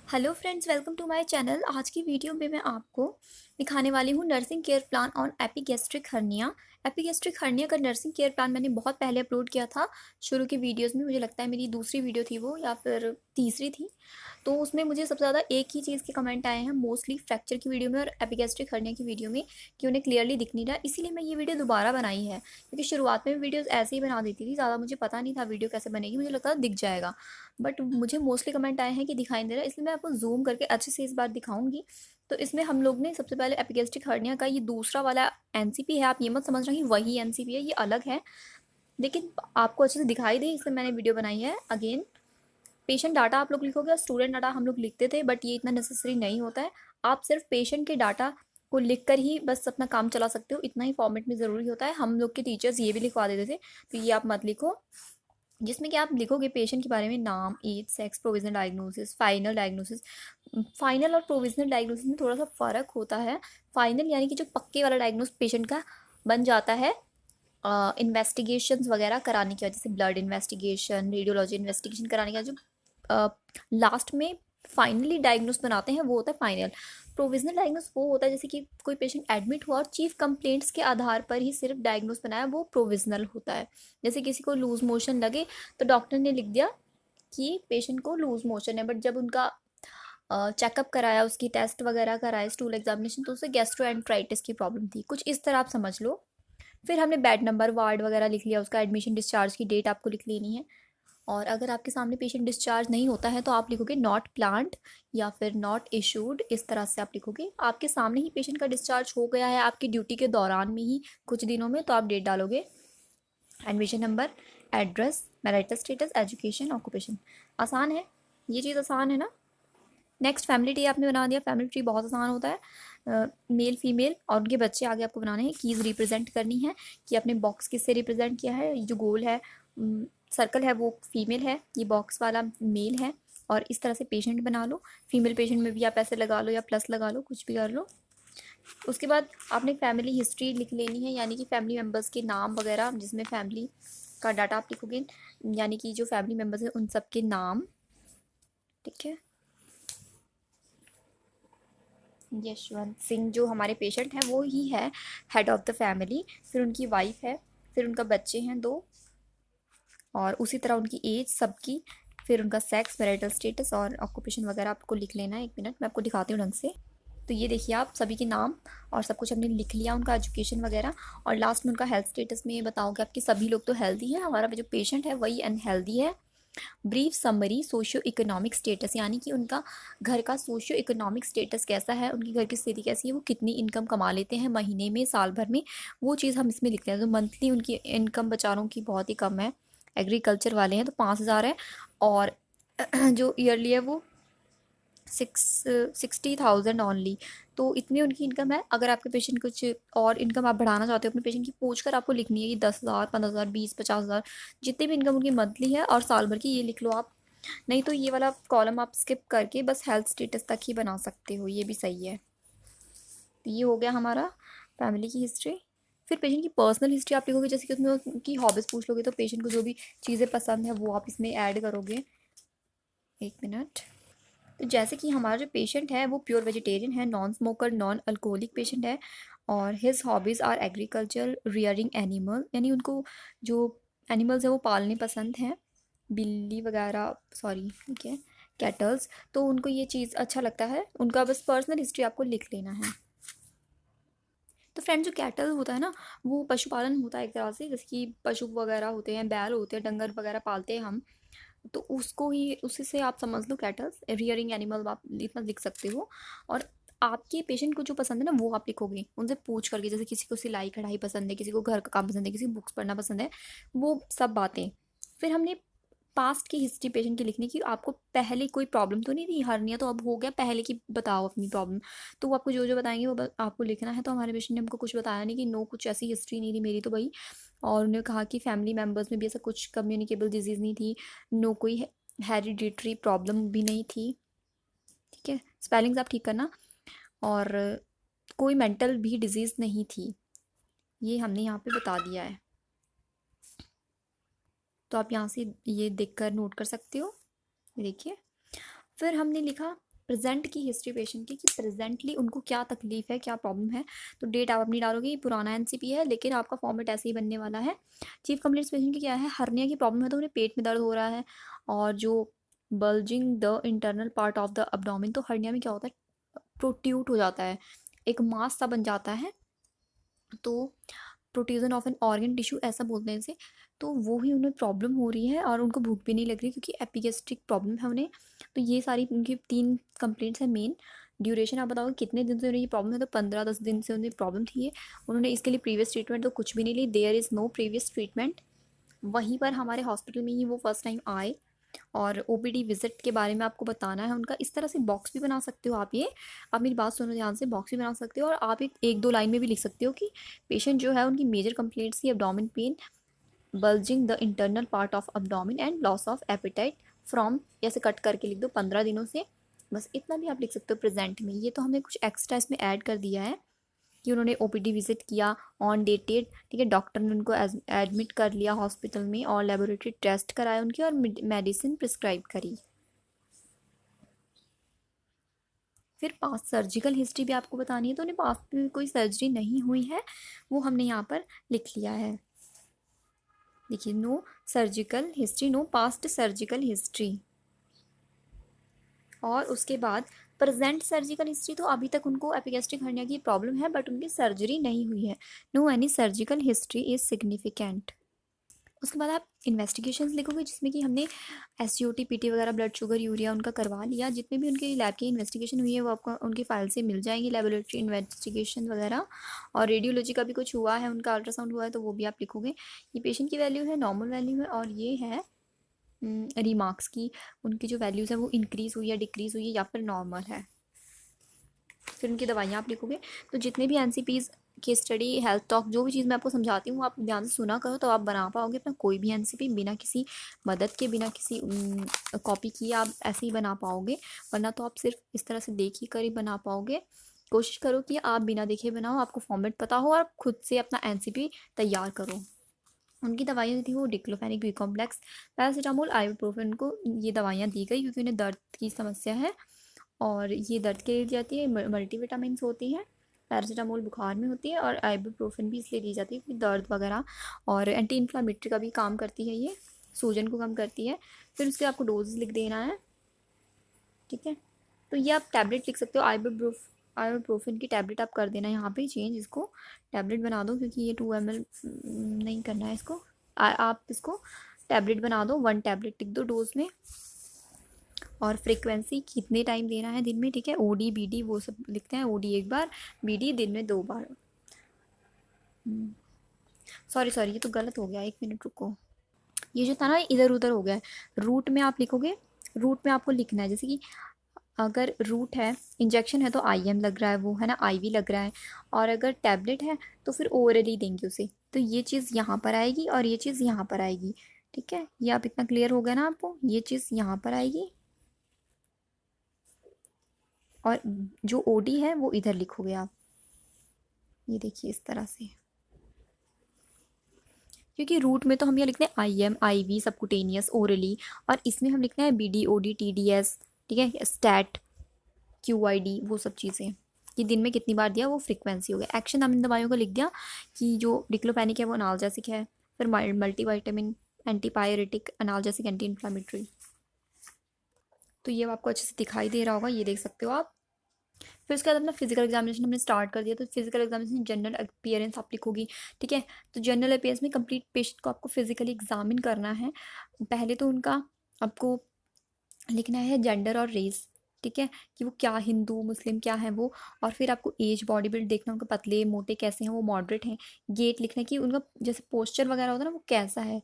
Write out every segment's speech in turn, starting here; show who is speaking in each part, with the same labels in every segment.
Speaker 1: Hello friends, welcome to my channel. आज की video में मैं आपको दिखाने वाली हूँ nursing care plan on epigastric hernia. Epigastric hernia का नर्सिंग केयर प्लान मैंने बहुत पहले अपलोड किया था शुरू की वीडियोस में। मुझे लगता है मेरी दूसरी वीडियो थी वो, या फिर तीसरी थी। तो उसमें मुझे सबसे ज़्यादा एक ही चीज़ के कमेंट आए हैं, मोस्टली फ्रैक्चर की वीडियो में और एपिगैस्ट्रिक हर्निया की वीडियो में, कि उन्हें क्लियरली दिख नहीं रहा। इसीलिए मैं ये वीडियो दोबारा बनाई है, क्योंकि शुरुआत में वीडियोज़ ऐसे ही बना देती थी, ज़्यादा मुझे पता नहीं था वीडियो कैसे बनेगी। मुझे लगता था दिख जाएगा, बट मुझे मोस्टली कमेंट आए हैं कि दिखाई नहीं दे रहा, इसलिए मैं आपको जूम करके अच्छे से इस बार दिखाऊंगी। तो इसमें हम लोग ने सबसे पहले एपिगैस्ट्रिक हर्निया का ये दूसरा वाला एनसीपी है। आप ये मत समझ रहे कि वही एनसीपी है, ये अलग है, लेकिन आपको अच्छे से दिखाई दे इसलिए मैंने वीडियो बनाई है। अगेन, पेशेंट डाटा आप लोग लिखोगे और स्टूडेंट डाटा हम लोग लिखते थे, बट ये इतना नेसेसरी नहीं होता है। आप सिर्फ पेशेंट के डाटा को लिख कर ही बस अपना काम चला सकते हो, इतना ही फॉर्मेट में ज़रूरी होता है। हम लोग के टीचर्स ये भी लिखवा देते थे, तो ये आप मत लिखो। जिसमें कि आप लिखोगे पेशेंट के बारे में नाम, age, sex, provisional diagnosis, final diagnosis. Final और प्रोविजनल डायग्नोसिस में थोड़ा सा फ़र्क होता है। फाइनल यानी कि जो पक्के वाला डायग्नोस पेशेंट का बन जाता है इन्वेस्टिगेशंस वगैरह कराने की वजह से, ब्लड इन्वेस्टिगेशन, रेडियोलॉजी इन्वेस्टिगेशन कराने का जो लास्ट में फाइनली डायग्नोस बनाते हैं वो होता है फाइनल। प्रोविजनल डायग्नोस वो होता है जैसे कि कोई पेशेंट एडमिट हुआ और चीफ कंप्लेंट्स के आधार पर ही सिर्फ डायग्नोस बनाया, वो प्रोविजनल होता है। जैसे किसी को लूज मोशन लगे तो डॉक्टर ने लिख दिया कि पेशेंट को लूज मोशन है, बट जब उनका चेकअप कराया, उसकी टेस्ट वगैरह कराए, स्टूल एग्जामिनेशन, तो उसे गैस्ट्रोएंट्राइटिस की प्रॉब्लम थी, कुछ इस तरह आप समझ लो। फिर हमने बेड नंबर, वार्ड वगैरह लिख लिया, उसका एडमिशन डिस्चार्ज की डेट आपको लिख लेनी है। और अगर आपके सामने पेशेंट डिस्चार्ज नहीं होता है तो आप लिखोगे नॉट प्लान्ड या फिर नॉट इशूड, इस तरह से आप लिखोगे। आपके सामने ही पेशेंट का डिस्चार्ज हो गया है आपकी ड्यूटी के दौरान में ही कुछ दिनों में, तो आप डेट डालोगे, admission number, address, marital status, education, occupation. आसान है, ये चीज़ आसान है ना। नेक्स्ट, फैमिली ट्री आपने बना दिया। फैमिली ट्री बहुत आसान होता है, मेल फीमेल और उनके बच्चे आगे आपको बनाने हैं। कीज़ रिप्रेजेंट करनी है कि आपने बॉक्स किससे रिप्रेजेंट किया है। ये जो गोल है, सर्कल है, वो फीमेल है, ये बॉक्स वाला मेल है। और इस तरह से पेशेंट बना लो। फीमेल पेशेंट में भी आप ऐसे लगा लो या प्लस लगा लो, कुछ भी कर लो। उसके बाद आपने फैमिली हिस्ट्री लिख लेनी है, यानी कि फैमिली मेम्बर्स के नाम वगैरह, जिसमें फैमिली का डाटा आप लिखोगे, यानी कि जो फैमिली मेम्बर्स हैं उन सब के नाम। ठीक है। यशवंत सिंह जो हमारे पेशेंट हैं वो ही है हेड ऑफ़ द फैमिली। फिर उनकी वाइफ है, फिर उनका बच्चे हैं दो, और उसी तरह उनकी एज सबकी, फिर उनका सेक्स, मैरिटल स्टेटस और ऑक्यूपेशन वगैरह आपको लिख लेना है। एक मिनट मैं आपको दिखाती हूँ ढंग से। तो ये देखिए, आप सभी के नाम और सब कुछ हमने लिख लिया, उनका एजुकेशन वगैरह। और लास्ट में उनका हेल्थ स्टेटस में ये बताओगे आपके सभी लोग तो हेल्दी है, हमारा जो पेशेंट है वही अनहेल्दी है। Brief summary socio economic status, यानी कि उनका घर का सोशियो इकोनॉमिक स्टेटस कैसा है, उनकी घर की स्थिति कैसी है, वो कितनी इनकम कमा लेते हैं महीने में, साल भर में, वो चीज़ हम इसमें लिखते हैं। तो मंथली उनकी इनकम बेचारों की बहुत ही कम है, एग्रीकल्चर वाले हैं तो 5,000 है। और जो ईयरली है वो 60,000 ओनली। तो इतनी उनकी इनकम है। अगर आपके पेशेंट कुछ और इनकम आप बढ़ाना चाहते हो अपने पेशेंट की, पूछ कर आपको लिखनी है कि 10,000, 15,000, 20, 50,000, जितनी भी इनकम उनकी मंथली है और साल भर की, ये लिख लो आप। नहीं तो ये वाला कॉलम आप स्किप करके बस हेल्थ स्टेटस तक ही बना सकते हो, ये भी सही है। तो ये हो गया हमारा फैमिली की हिस्ट्री। फिर पेशेंट की पर्सनल हिस्ट्री आप लिखोगे, जैसे कि उसमें उनकी हॉबीज़ पूछ लोगे, तो पेशेंट को जो भी चीज़ें पसंद है वो आप इसमें ऐड करोगे। एक मिनट। तो जैसे कि हमारा जो पेशेंट है वो प्योर वेजिटेरियन है, non smoker, non alcoholic patient है। और his hobbies are agriculture, rearing animal, यानी उनको जो एनिमल्स है वो पालने पसंद हैं, बिल्ली वगैरह, सॉरी ठीक है, कैटल्स। तो उनको ये चीज़ अच्छा लगता है। उनका बस पर्सनल हिस्ट्री आपको लिख लेना है। तो फ्रेंड, जो कैटल होता है ना, वो पशुपालन होता है एक तरह से, जैसे कि पशु वगैरह होते हैं, बैल होते हैं, डंगर वगैरह पालते हैं हम। तो उसको ही, उसी से आप समझ लो कैटल्स, रियरिंग एनिमल आप इतना लिख सकते हो। और आपके पेशेंट को जो पसंद है ना वो आप लिखोगे उनसे पूछ करके, जैसे किसी को सिलाई कढ़ाई पसंद है, किसी को घर का काम पसंद है, किसी को बुक्स पढ़ना पसंद है, वो सब बातें। फिर हमने पास्ट की हिस्ट्री पेशेंट की लिखने की। आपको पहले कोई प्रॉब्लम तो नहीं थी, हर्निया तो अब हो गया, पहले की बताओ अपनी प्रॉब्लम। तो वो आपको जो जो बताएंगे वो आपको लिखना है। तो हमारे पेशेंट ने हमको कुछ बताया नहीं कि नो, कुछ ऐसी हिस्ट्री नहीं थी मेरी तो भाई। और उन्होंने कहा कि फैमिली मेम्बर्स में भी ऐसा कुछ कम्युनिकेबल डिजीज़ नहीं थी, नो कोई हेरिडिटरी प्रॉब्लम भी नहीं थी। ठीक है, स्पेलिंग्स आप ठीक करना। और कोई मेंटल भी डिजीज़ नहीं थी, ये हमने यहाँ पे बता दिया है। तो आप यहाँ से ये देख कर नोट कर सकते हो। ये देखिए। फिर हमने लिखा प्रेजेंट की हिस्ट्री पेशेंट की, कि प्रेजेंटली उनको क्या तकलीफ है, क्या प्रॉब्लम है। तो डेट आप अपनी डालोगे, ये पुराना एनसीपी है लेकिन आपका फॉर्मेट ऐसे ही बनने वाला है। चीफ कंप्लेंट्स पेशेंट की क्या है, हर्निया की प्रॉब्लम है तो उन्हें पेट में दर्द हो रहा है, और जो bulging the internal part of the abdomen, तो हर्निया में क्या होता है, प्रोट्यूट हो जाता है, एक मास सा बन जाता है, तो protrusion of an organ tissue ऐसा बोलते हैं इसे। तो वो ही उन्हें प्रॉब्लम हो रही है और उनको भूख भी नहीं लग रही क्योंकि एपिगेस्ट्रिक प्रॉब्लम है उन्हें। तो ये सारी उनकी 3 कंप्लेंट्स हैं मेन। ड्यूरेशन आप बताओगे कितने दिन से उन्हें ये प्रॉब्लम है, तो 15-10 दिन से उन्हें प्रॉब्लम थी ये। उन्होंने इसके लिए प्रीवियस ट्रीटमेंट तो कुछ भी नहीं ली, there is no previous treatment. वहीं पर हमारे हॉस्पिटल में ही वो फर्स्ट टाइम आए, और ओपीडी विजिट के बारे में आपको बताना है उनका। इस तरह से बॉक्स भी बना सकते हो आप, ये आप मेरी बात सुनो ध्यान से, बॉक्स भी बना सकते हो और आप एक दो लाइन में भी लिख सकते हो कि पेशेंट जो है उनकी मेजर कंप्लेंट्स थी abdomen pain, bulging the internal part of abdomen and loss of appetite from, ऐसे कट करके लिख दो 15 दिनों से। बस इतना भी आप लिख सकते हो प्रेजेंट में। ये तो हमने कुछ एक्स्ट्रा इसमें ऐड कर दिया है कि उन्होंने ओपीडी विजिट किया ऑन डेटेड, ठीक है, डॉक्टर ने उनको एडमिट कर लिया हॉस्पिटल में और लेबोरेटरी टेस्ट कराए उनके और मेडिसिन प्रिस्क्राइब करी। फिर पास्ट सर्जिकल हिस्ट्री भी आपको बतानी है, तो उन्हें पास्ट में कोई सर्जरी नहीं हुई है, वो हमने यहाँ पर लिख लिया है। देखिए, no surgical history, no past surgical history. और उसके बाद प्रेजेंट सर्जिकल हिस्ट्री, तो अभी तक उनको एपिगैस्ट्रिक हर्निया की प्रॉब्लम है बट उनकी सर्जरी नहीं हुई है। No any surgical history is significant. उसके बाद आप इन्वेस्टिगेशंस लिखोगे जिसमें कि हमने SCOT PT वगैरह, ब्लड शुगर, यूरिया उनका करवा लिया। जितने भी उनके लैब की इन्वेस्टिगेशन हुई है वो आपको उनकी फाइल से मिल जाएंगी, लेबोरेटरी इन्वेस्टिगेशन वगैरह। और रेडियोलॉजी का भी कुछ हुआ है, उनका अल्ट्रासाउंड हुआ है तो वो भी आप लिखोगे। ये पेशेंट की वैल्यू है, नॉर्मल वैल्यू है, और ये है रिमार्क्स की, उनकी जो वैल्यूज़ है वो इंक्रीज़ हुई है, डिक्रीज़ हुई है या फिर नॉर्मल है। फिर उनकी दवाइयाँ आप लिखोगे। तो जितने भी NCPs की स्टडी, हेल्थ टॉक, जो भी चीज़ मैं आपको समझाती हूँ आप ध्यान से सुना करो, तो आप बना पाओगे अपना कोई भी NCP बिना किसी मदद के, बिना किसी कॉपी किए आप ऐसे ही बना पाओगे। वरना तो आप सिर्फ इस तरह से देख ही कर ही बना पाओगे। कोशिश करो कि आप बिना देखे बनाओ, आपको फॉर्मेट पता हो और खुद से अपना NCP तैयार करो। उनकी दवाइयाँ थी वो diclofenac B complex, paracetamol, ibuprofen को ये दवाइयाँ दी गई क्योंकि उन्हें दर्द की समस्या है, और ये दर्द के लिए दी जाती है। मल्टीविटामिन्स होती हैं, पैरासीटामोल बुखार में होती है और आइबुप्रोफेन भी इसलिए दी जाती है क्योंकि दर्द वगैरह, और एंटी इन्फ्लामेटरी का भी काम करती है, ये सूजन को कम करती है। फिर उसके आपको डोज लिख देना है, ठीक है। तो ये आप टैबलेट लिख सकते हो, आइबुप्रोफेन की टैबलेट आप कर देना यहाँ पे चेंज, इसको टैबलेट बना दो क्योंकि ये 2 ml नहीं करना है इसको। आप इसको टैबलेट बना दो, 1 टैबलेट लिख दो डोज में। और फ्रीक्वेंसी कितने टाइम देना है दिन में, ठीक है, OD BD वो सब लिखते हैं, OD 1 बार, BD दिन में 2 बार। सॉरी ये तो गलत हो गया, 1 मिनट रुको, ये जो था ना इधर उधर हो गया है। रूट में आप लिखोगे, रूट में आपको लिखना है, जैसे कि अगर रूट है, इंजेक्शन है तो IM लग रहा है, वो है ना IV लग रहा है, और अगर टैबलेट है तो फिर ओरली देंगे उसे। तो ये चीज़ यहाँ पर आएगी और ये चीज़ यहाँ पर आएगी, ठीक है। ये आप इतना क्लियर हो गया ना आपको, ये चीज़ यहाँ पर आएगी और जो OD है वो इधर लिखोगे आप, ये देखिए इस तरह से। क्योंकि रूट में तो हम यहाँ लिखते हैं IM IV सबकुटेनियस ओरली, और इसमें हम लिखते हैं BD OD TDS, ठीक है, स्टैट QID वो सब चीज़ें, कि दिन में कितनी बार दिया वो फ्रीक्वेंसी हो गया। एक्शन हमने दवाइयों को लिख दिया कि जो डिक्लोफेनिक है वो अनाल्जेसिक है, फिर मल्टीविटामिन, एंटीपायरेटिक, अनाल्जेसिक, एंटी इन्फ्लामेटरी। तो ये आपको अच्छे से दिखाई दे रहा होगा, ये देख सकते हो आप। फिर उसके बाद अपना फिजिकल एग्जामिनेशन हमने स्टार्ट कर दिया। तो फिजिकल एग्जामिनेशन जनरल अपीयरेंस आप लिखोगी, ठीक है। तो जनरल अपीयरेंस में कंप्लीट पेशेंट को आपको फिजिकली एग्जामिन करना है। पहले तो उनका आपको लिखना है जेंडर और रेस, ठीक है, कि वो क्या हिंदू मुस्लिम क्या है वो। और फिर आपको एज, बॉडी बिल्ड देखना, उनका पतले मोटे कैसे हैं, वो मॉडरेट हैं। गेट लिखना है कि उनका जैसे पोस्चर वगैरह होता है ना वो कैसा है।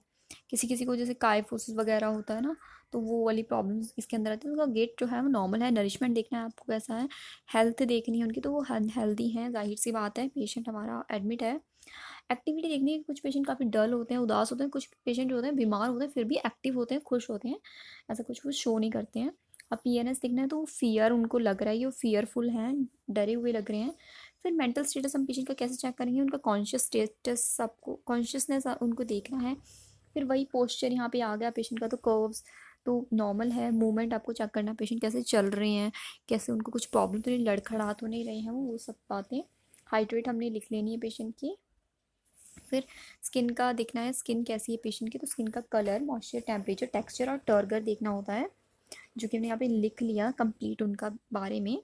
Speaker 1: किसी किसी को जैसे काइफोसिस वगैरह होता है ना, तो वो वाली प्रॉब्लम्स इसके अंदर आती है। उनका गेट जो है वो नॉर्मल है। नरिशमेंट देखना है आपको कैसा है, हेल्थ देखनी है उनकी, तो वो हेल्दी हैं, जाहिर सी बात है, पेशेंट हमारा एडमिट है। एक्टिविटी देखनी है, कुछ पेशेंट काफ़ी डल होते हैं, उदास होते हैं, कुछ पेशेंट होते हैं बीमार होते हैं फिर भी एक्टिव होते हैं, खुश होते हैं, ऐसा कुछ वो शो नहीं करते हैं। अब PNS देखना है तो फियर उनको लग रहा है, ये फियरफुल हैं, डरे हुए लग रहे हैं। फिर मेंटल स्टेटस हम पेशेंट का कैसे चेक करेंगे, उनका कॉन्शियस स्टेटस, सबको कॉन्शियसनेस उनको देखना है। फिर वही पोस्चर यहाँ पे आ गया पेशेंट का, तो कर्व्स, तो नॉर्मल है। मूवमेंट आपको चेक करना, पेशेंट कैसे चल रहे हैं, कैसे उनको कुछ प्रॉब्लम तो नहीं, लड़खड़ा तो नहीं रहे हैं वो सब बातें। हाइट वेट हमने लिख लेनी है पेशेंट की। फिर स्किन का देखना है, स्किन कैसी है पेशेंट की, तो स्किन का कलर, मॉइस्चर, टेम्परेचर, टेक्सचर और टर्गर देखना होता है, जो कि हमने यहाँ पे लिख लिया कंप्लीट उनका बारे में।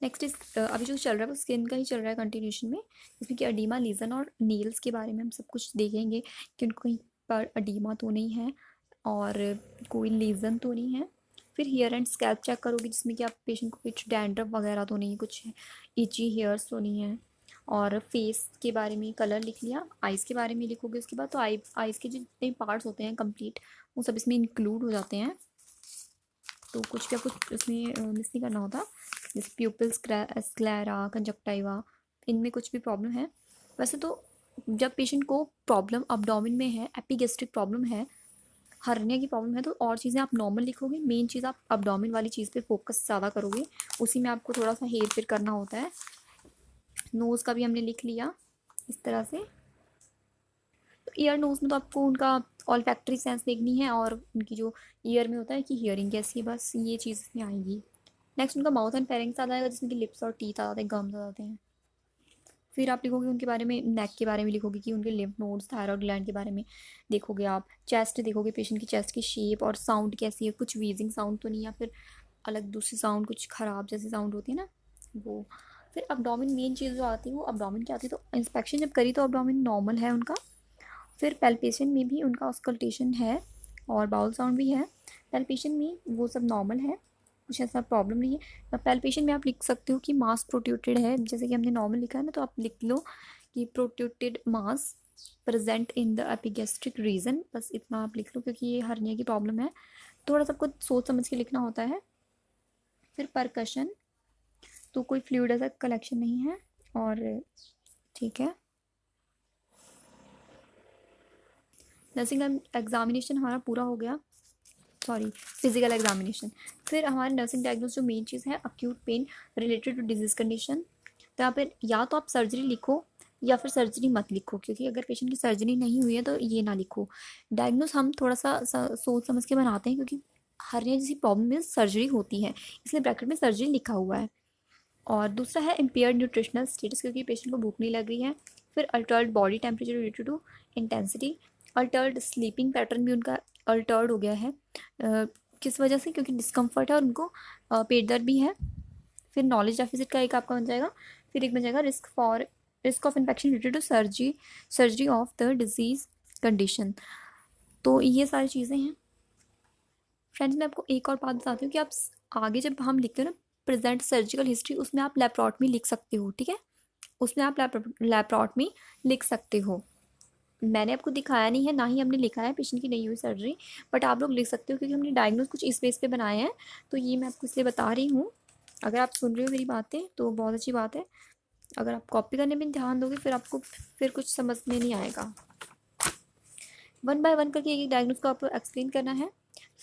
Speaker 1: नेक्स्ट इस अभी जो चल रहा है वो स्किन का ही चल रहा है कंटिन्यूशन में, इसमें कि अडीमा, लीजन और नील्स के बारे में हम सब कुछ देखेंगे कि उनको कहीं पर अडीमा तो नहीं है और कोई लीजन तो नहीं है। फिर हेयर एंड स्कैल्प चेक करोगे, जिसमें कि आप पेशेंट को कुछ डैंड्रफ वगैरह तो नहीं है, कुछ इची हेयर्स तो नहीं है। और फेस के बारे में कलर लिख लिया। आइज़ के बारे में लिखोगे उसके बाद, तो आइज़ के जितने पार्ट्स होते हैं कंप्लीट वो सब इसमें इंक्लूड हो जाते हैं, तो कुछ क्या कुछ उसमें मिस नहीं करना होता। जैसे प्यूपिल, स्क्लेरा, कंजक्टाइवा, इनमें कुछ भी प्रॉब्लम है। वैसे तो जब पेशेंट को प्रॉब्लम अब्डोमेन में है, एपिगेस्ट्रिक प्रॉब्लम है, हर्निया की प्रॉब्लम है, तो और चीज़ें आप नॉर्मल लिखोगे, मेन चीज़ आप अब्डोमेन वाली चीज़ पे फोकस ज़्यादा करोगे, उसी में आपको थोड़ा सा हेर फेर करना होता है। नोज़ का भी हमने लिख लिया इस तरह से। तो ईयर नोज़ में तो आपको उनका ऑल्फैक्टरी सेंस देखनी है, और उनकी जो ईयर में होता है कि हियरिंग कैसी है, बस ये चीज़ इसमें आएगी। नेक्स्ट उनका माउथ एंड फेरिंग्स आ जाएगा, जिसमें कि लिप्स और टीथ आ जाते हैं, गम्स आ जाते हैं। फिर आप लिखोगे उनके बारे में, नेक के बारे में लिखोगे कि उनके लिम्फ नोड्स, थायरॉइड ग्लैंड के बारे में देखोगे आप। चेस्ट देखोगे, पेशेंट की चेस्ट की शेप और साउंड कैसी है, कुछ वीजिंग साउंड तो नहीं, या फिर अलग दूसरी साउंड कुछ ख़राब जैसी साउंड होती है ना वो। फिर अब्डोमेन, मेन चीज़ जो आती है वो अब्डोमेन की आती है, तो इंस्पेक्शन जब करी तो अब्डोमेन नॉर्मल है उनका। फिर पैल्पेशन में भी उनका ऑस्कल्टेशन है और बाउल साउंड भी है। पैल्पेशन में वो सब नॉर्मल है, कुछ ऐसा प्रॉब्लम नहीं है। पैल्पेशन में आप लिख सकते हो कि मास प्रोट्यूटेड है, जैसे कि हमने नॉर्मल लिखा है ना, तो आप लिख लो कि protruded mass present in the epigastric region, बस इतना आप लिख लो, क्योंकि ये हर्निया की प्रॉब्लम है। थोड़ा सा कुछ सोच समझ के लिखना होता है। फिर परकशन, तो कोई फ्लूइड ऐसा कलेक्शन नहीं है, और ठीक है। नर्सिंग एग्जामिनेशन हमारा पूरा हो गया, सॉरी फिजिकल एग्जामिनेशन। फिर हमारे नर्सिंग डायग्नोस जो मेन चीज़ है, acute pain related to disease condition, तो यहाँ पर या तो आप सर्जरी लिखो या फिर सर्जरी मत लिखो, क्योंकि अगर पेशेंट की सर्जरी नहीं हुई है तो ये ना लिखो। डायग्नोस हम थोड़ा सा सोच समझ के बनाते हैं, क्योंकि हर्निया जैसी प्रॉब्लम में सर्जरी होती है, इसलिए ब्रैकेट में सर्जरी लिखा हुआ है। और दूसरा है इम्पेयर्ड न्यूट्रिशनल स्टेटस, क्योंकि पेशेंट को भूख नहीं लग रही है। फिर altered body temperature related to intensity. Altered sleeping pattern भी उनका अल्टर्ड हो गया है, किस वजह से, क्योंकि डिस्कम्फर्ट है और उनको पेट दर्द भी है। फिर नॉलेज डेफिसिट का एक आपका बन जाएगा। फिर एक बन जाएगा risk of infection related to surgery of the disease condition. तो ये सारी चीज़ें हैं। फ्रेंड्स, मैं आपको एक और बात बताती हूँ कि आप आगे जब हम लिखते हो ना प्रेजेंट सर्जिकल हिस्ट्री, उसमें आप लेप्रोटमी लिख सकते हो, ठीक है, उसमें आप लेप्रोटमी लिख सकते हो। मैंने आपको दिखाया नहीं है, ना ही हमने लिखा है पेशेंट की नहीं हुई सर्जरी, बट आप लोग लिख सकते हो, क्योंकि हमने डायग्नोज कुछ इस बेस पे बनाए हैं, तो ये मैं आपको इसलिए बता रही हूँ। अगर आप सुन रहे हो मेरी बातें तो बहुत अच्छी बात है, अगर आप कॉपी करने में ध्यान दोगे फिर आपको फिर कुछ समझ में नहीं आएगा। वन बाय वन करके एक एक डायग्नोज को आपको एक्सप्लेन करना है।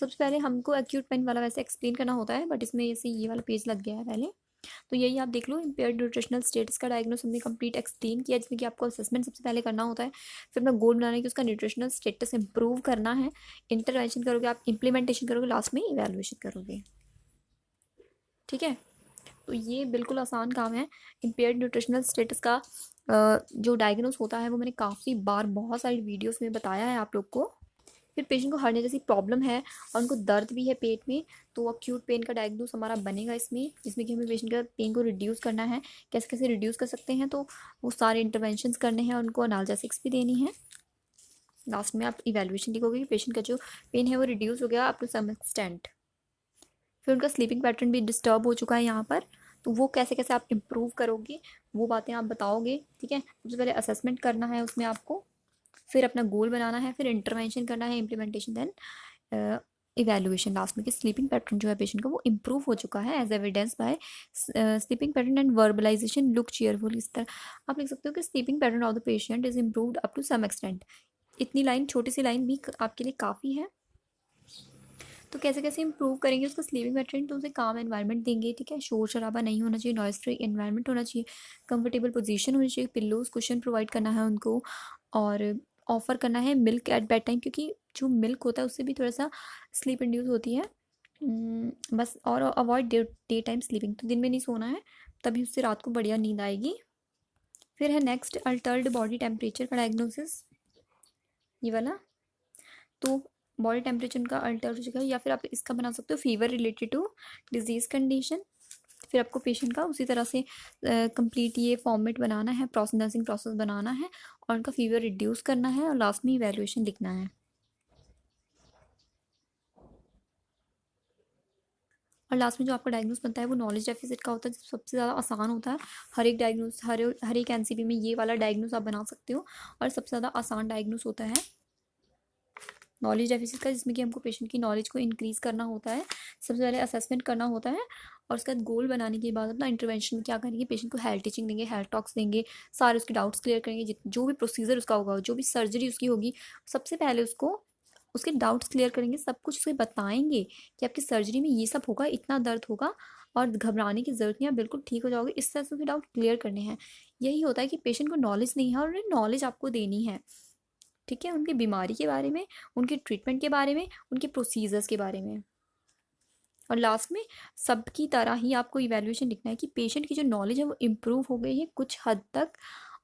Speaker 1: सबसे पहले हमको एक्यूट पेन वाला वैसे एक्सप्लेन करना होता है, बट इसमें जैसे ये वाला पेज लग गया है पहले, तो यही आप देख लो। इम्पेयर्ड न्यूट्रिशनल स्टेटस का डायग्नोस हमने कंप्लीट एक्सप्लेन किया, जिसमें कि आपको असेसमेंट सबसे पहले करना होता है, फिर अपना गोल बनाना है कि उसका न्यूट्रिशनल स्टेटस इंप्रूव करना है, इंटरवेंशन करोगे आप, इम्प्लीमेंटेशन करोगे, लास्ट में इवेलुएशन करोगे, ठीक है। तो ये बिल्कुल आसान काम है। इम्पेयर्ड न्यूट्रिशनल स्टेटस का जो डायग्नोस होता है वो मैंने काफ़ी बार बहुत सारी वीडियोस में बताया है आप लोग को। फिर पेशेंट को हर्निया जैसी प्रॉब्लम है और उनको दर्द भी है पेट में, तो अक्यूट पेन का डायग्नोस हमारा बनेगा इसमें, जिसमें कि हमें पेशेंट का पेन को रिड्यूस करना है। कैसे कैसे रिड्यूस कर सकते हैं, तो वो सारे इंटरवेंशंस करने हैं, उनको अनाल्जेसिक्स भी देनी है। लास्ट में आप इवेलुएशन लिखोगे कि पेशेंट का जो पेन है वो रिड्यूस हो गया अप टू सम एक्सटेंट। फिर उनका स्लीपिंग पैटर्न भी डिस्टर्ब हो चुका है यहाँ पर, तो वो कैसे कैसे आप इम्प्रूव करोगे वो बातें आप बताओगे, ठीक है। सबसे पहले असेसमेंट करना है उसमें आपको, फिर अपना गोल बनाना है, फिर इंटरवेंशन करना है, इम्प्लीमेंटेशन, देन इवेलुएशन लास्ट में कि स्लीपिंग पैटर्न जो है पेशेंट का वो इम्प्रूव हो चुका है as evidence by sleeping pattern and verbalization look cheerful. इस तरह आप लिख सकते हो कि sleeping pattern of the patient is improved up to some extent. इतनी लाइन, छोटी सी लाइन भी आपके लिए काफ़ी है। तो कैसे कैसे इंप्रूव करेंगे उसका स्लीपिंग पैटर्न, तो उसे काम एनवायरनमेंट देंगे, ठीक है, शोर शराबा नहीं होना चाहिए, नॉइस फ्री एनवायरनमेंट होना चाहिए, कंफर्टेबल पोजीशन होनी चाहिए, पिल्लोज कुशन प्रोवाइड करना है उनको, और ऑफ़र करना है मिल्क एट बेड टाइम, क्योंकि जो मिल्क होता है उससे भी थोड़ा सा स्लीप इंड्यूस होती है। बस, और अवॉइड डे टाइम स्लीपिंग, तो दिन में नहीं सोना है, तभी उससे रात को बढ़िया नींद आएगी। फिर है नेक्स्ट अल्टर्ड बॉडी टेम्परेचर का डायग्नोसिस, ये वाला। तो बॉडी टेम्परेचर उनका अल्टर हो चुका है, या फिर आप इसका बना सकते हो fever related to disease condition. फिर आपको पेशेंट का उसी तरह से कंप्लीट ये फॉर्मेट बनाना है, नर्सिंग प्रोसेस बनाना है, और उनका फीवर रिड्यूस करना है, और लास्ट में इवैल्यूएशन लिखना है। और लास्ट में जो आपका डायग्नोस बनता है वो नॉलेज डेफिसिट का होता है, जो सबसे ज़्यादा आसान होता है। हर एक डायग्नोस, हर एक एनसीपी में ये वाला डायग्नोस आप बना सकते हो, और सबसे ज़्यादा आसान डायग्नोस होता है नॉलेज डेफिसिट का, जिसमें कि हमको पेशेंट की नॉलेज को इंक्रीज़ करना होता है। सबसे पहले असेसमेंट करना होता है, और उसके बाद गोल बनाने के बाद अपना इंटरवेंशन क्या करेंगे, पेशेंट को हेल्थ टीचिंग देंगे, हेल्थ टॉक्स देंगे, सारे उसके डाउट्स क्लियर करेंगे, जो भी प्रोसीजर उसका होगा, जो भी सर्जरी उसकी होगी, सबसे पहले उसको उसके डाउट्स क्लियर करेंगे, सब कुछ उसे बताएंगे कि आपकी सर्जरी में ये सब होगा, इतना दर्द होगा, और घबराने की ज़रूरत नहीं है, बिल्कुल ठीक हो जाओगे। इस तरह से उसके डाउट क्लियर करने हैं। यही होता है कि पेशेंट को नॉलेज नहीं है, और उन्हें नॉलेज आपको देनी है, ठीक है, उनकी बीमारी के बारे में, उनके ट्रीटमेंट के बारे में, उनके प्रोसीजर्स के बारे में। और लास्ट में सबकी तरह ही आपको इवैल्यूएशन लिखना है कि पेशेंट की जो नॉलेज है वो इम्प्रूव हो गई है कुछ हद तक,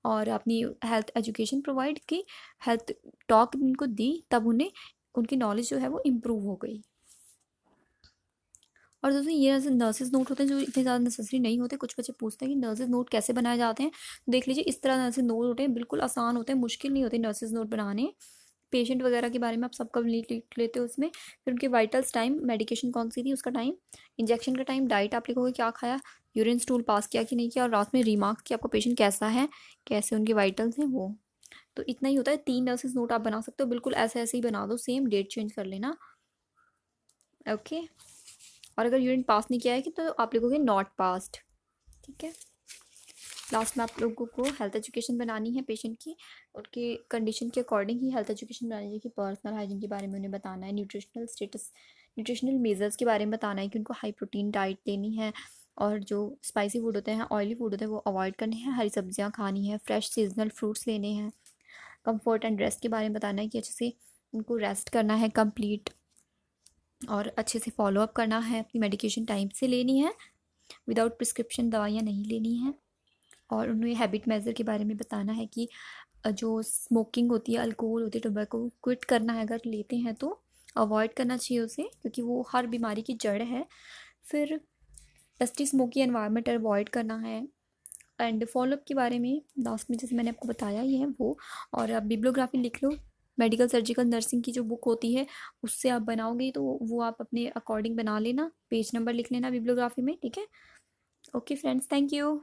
Speaker 1: और अपनी हेल्थ एजुकेशन प्रोवाइड की, हेल्थ टॉक उनको दी, तब उन्हें उनकी नॉलेज जो है वो इम्प्रूव हो गई। और दोस्तों ये ऐसे नर्सेज नोट होते हैं जो इतने ज़्यादा नेसेसरी नहीं होते। कुछ बच्चे पूछते हैं कि नर्सेज नोट कैसे बनाए जाते हैं, देख लीजिए इस तरह नर्सेज नोट होते हैं, बिल्कुल आसान होते हैं, मुश्किल नहीं होते नर्सेज नोट बनाने। पेशेंट वगैरह के बारे में आप सबका लिख लेते हो उसमें, फिर उनके वाइटल्स टाइम, मेडिकेशन कौन सी थी उसका टाइम, इंजेक्शन का टाइम, डाइट आप लिखोगे क्या खाया, यूरिन स्टूल पास किया कि नहीं किया, और लास्ट में रिमार्क कि आपका पेशेंट कैसा है, कैसे उनके वाइटल्स हैं वो। तो इतना ही होता है। 3 नर्सेज नोट आप बना सकते हो, बिल्कुल ऐसे ऐसे ही बना दो, सेम डेट चेंज कर लेना। ओके। और अगर यूरिन पास नहीं किया है कि तो आप लिखोगे नॉट पास्ड, ठीक है। लास्ट में आप लोगों को हेल्थ एजुकेशन बनानी है पेशेंट की, उनके कंडीशन के अकॉर्डिंग ही हेल्थ एजुकेशन बनानी है, कि पर्सनल हाइजीन के बारे में उन्हें बताना है, न्यूट्रिशनल स्टेटस, न्यूट्रिशनल मेजर्स के बारे में बताना है कि उनको हाई प्रोटीन डाइट लेनी है, और जो स्पाइसी फूड होते हैं, ऑयली फूड होते हैं, वो अवॉइड करने हैं, हरी सब्जियां खानी है, फ्रेश सीजनल फ्रूट्स लेने हैं। कंफर्ट एंड रेस्ट के बारे में बताना है कि अच्छे से उनको रेस्ट करना है कंप्लीट, और अच्छे से फॉलोअप करना है, अपनी मेडिकेशन टाइम से लेनी है, विदाउट प्रिस्क्रिप्शन दवाइयाँ नहीं लेनी हैं। और उन्हें हैबिट मेजर के बारे में बताना है कि जो स्मोकिंग होती है, अल्कोहल होती है, टोबैको क्विट करना है, अगर लेते हैं तो अवॉइड करना चाहिए उसे, क्योंकि वो हर बीमारी की जड़ है। फिर डस्टी स्मोकी एनवायरनमेंट अवॉइड करना है, एंड फॉलोअप के बारे में लास्ट में जैसे मैंने आपको बताया ही है वो। और आप बिब्लियोग्राफी लिख लो, मेडिकल सर्जिकल नर्सिंग की जो बुक होती है उससे आप बनाओगे, तो वो आप अपने अकॉर्डिंग बना लेना, पेज नंबर लिख लेना बिब्लियोग्राफी में, ठीक है। Okay friends, thank you.